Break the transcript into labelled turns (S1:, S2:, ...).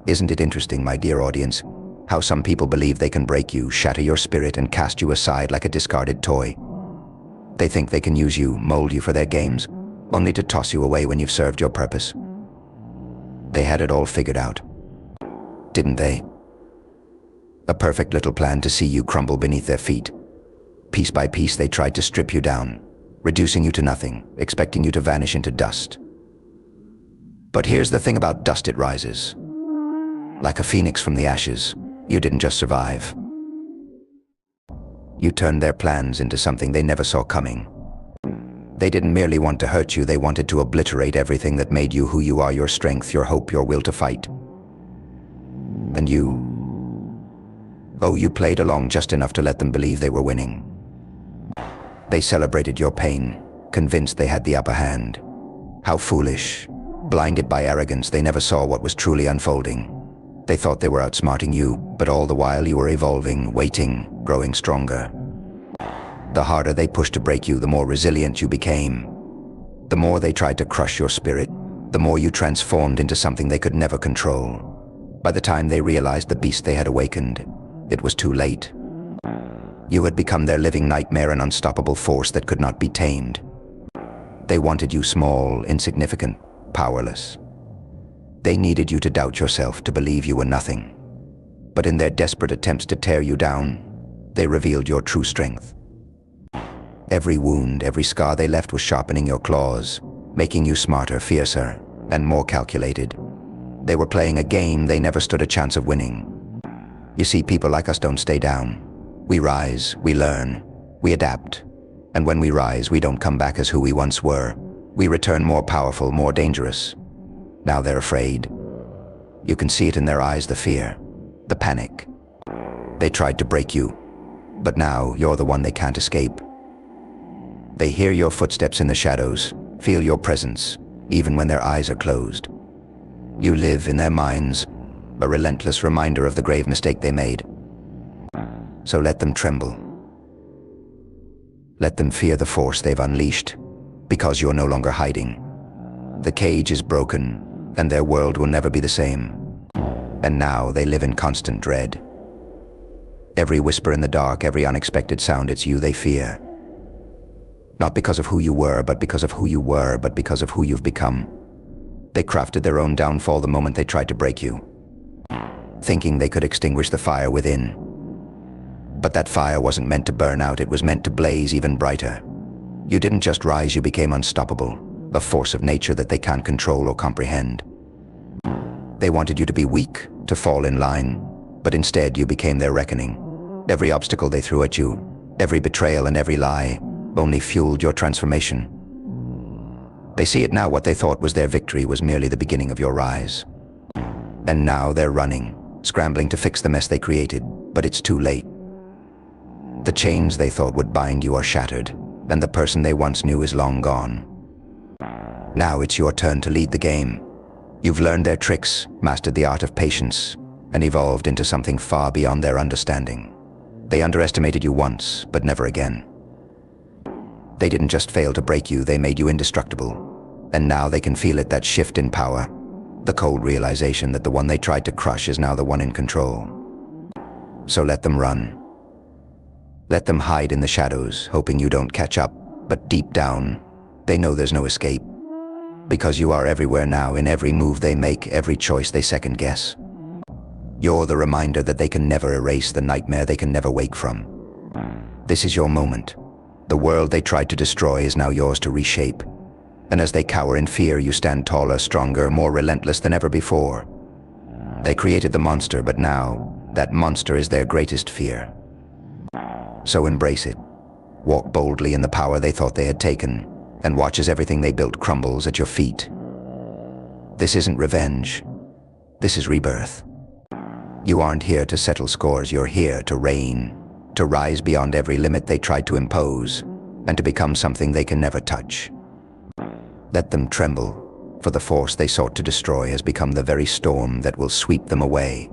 S1: Isn't it interesting, my dear audience, how some people believe they can break you, shatter your spirit, and cast you aside like a discarded toy? They think they can use you, mold you for their games, only to toss you away when you've served your purpose. They had it all figured out, didn't they? A perfect little plan to see you crumble beneath their feet. Piece by piece, they tried to strip you down, reducing you to nothing, expecting you to vanish into dust. But here's the thing about dust: it rises. Like a phoenix from the ashes, you didn't just survive. You turned their plans into something they never saw coming. They didn't merely want to hurt you, they wanted to obliterate everything that made you who you are: your strength, your hope, your will to fight. And you played along just enough to let them believe they were winning. They celebrated your pain, convinced they had the upper hand. How foolish. Blinded by arrogance, they never saw what was truly unfolding. They thought they were outsmarting you, but all the while you were evolving, waiting, growing stronger. The harder they pushed to break you, the more resilient you became. The more they tried to crush your spirit, the more you transformed into something they could never control. By the time they realized the beast they had awakened, it was too late. You had become their living nightmare, an unstoppable force that could not be tamed. They wanted you small, insignificant, powerless. They needed you to doubt yourself, to believe you were nothing. But in their desperate attempts to tear you down, they revealed your true strength. Every wound, every scar they left was sharpening your claws, making you smarter, fiercer, and more calculated. They were playing a game they never stood a chance of winning. You see, people like us don't stay down. We rise, we learn, we adapt. And when we rise, we don't come back as who we once were. We return more powerful, more dangerous. Now they're afraid. You can see it in their eyes, the fear, the panic. They tried to break you, but now you're the one they can't escape. They hear your footsteps in the shadows, feel your presence, even when their eyes are closed. You live in their minds, a relentless reminder of the grave mistake they made. So let them tremble. Let them fear the force they've unleashed, because you're no longer hiding. The cage is broken, and their world will never be the same. And now they live in constant dread. Every whisper in the dark, every unexpected sound, it's you they fear. Not because of who you were, but because of who you've become. They crafted their own downfall the moment they tried to break you, thinking they could extinguish the fire within. But that fire wasn't meant to burn out, it was meant to blaze even brighter. You didn't just rise, you became unstoppable, a force of nature that they can't control or comprehend. They wanted you to be weak, to fall in line, but instead you became their reckoning. Every obstacle they threw at you, every betrayal and every lie, only fueled your transformation. They see it now: what they thought was their victory was merely the beginning of your rise. And now they're running, scrambling to fix the mess they created, but it's too late. The chains they thought would bind you are shattered, and the person they once knew is long gone. Now it's your turn to lead the game. You've learned their tricks, mastered the art of patience, and evolved into something far beyond their understanding. They underestimated you once, but never again. They didn't just fail to break you, they made you indestructible. And now they can feel it, that shift in power, the cold realization that the one they tried to crush is now the one in control. So let them run. Let them hide in the shadows, hoping you don't catch up, but deep down, they know there's no escape. Because you are everywhere now, in every move they make, every choice they second guess. You're the reminder that they can never erase, the nightmare they can never wake from. This is your moment. The world they tried to destroy is now yours to reshape. And as they cower in fear, you stand taller, stronger, more relentless than ever before. They created the monster, but now, that monster is their greatest fear. So embrace it. Walk boldly in the power they thought they had taken, and watch as everything they built crumbles at your feet. This isn't revenge. This is rebirth. You aren't here to settle scores, you're here to reign, to rise beyond every limit they tried to impose, and to become something they can never touch. Let them tremble, for the force they sought to destroy has become the very storm that will sweep them away,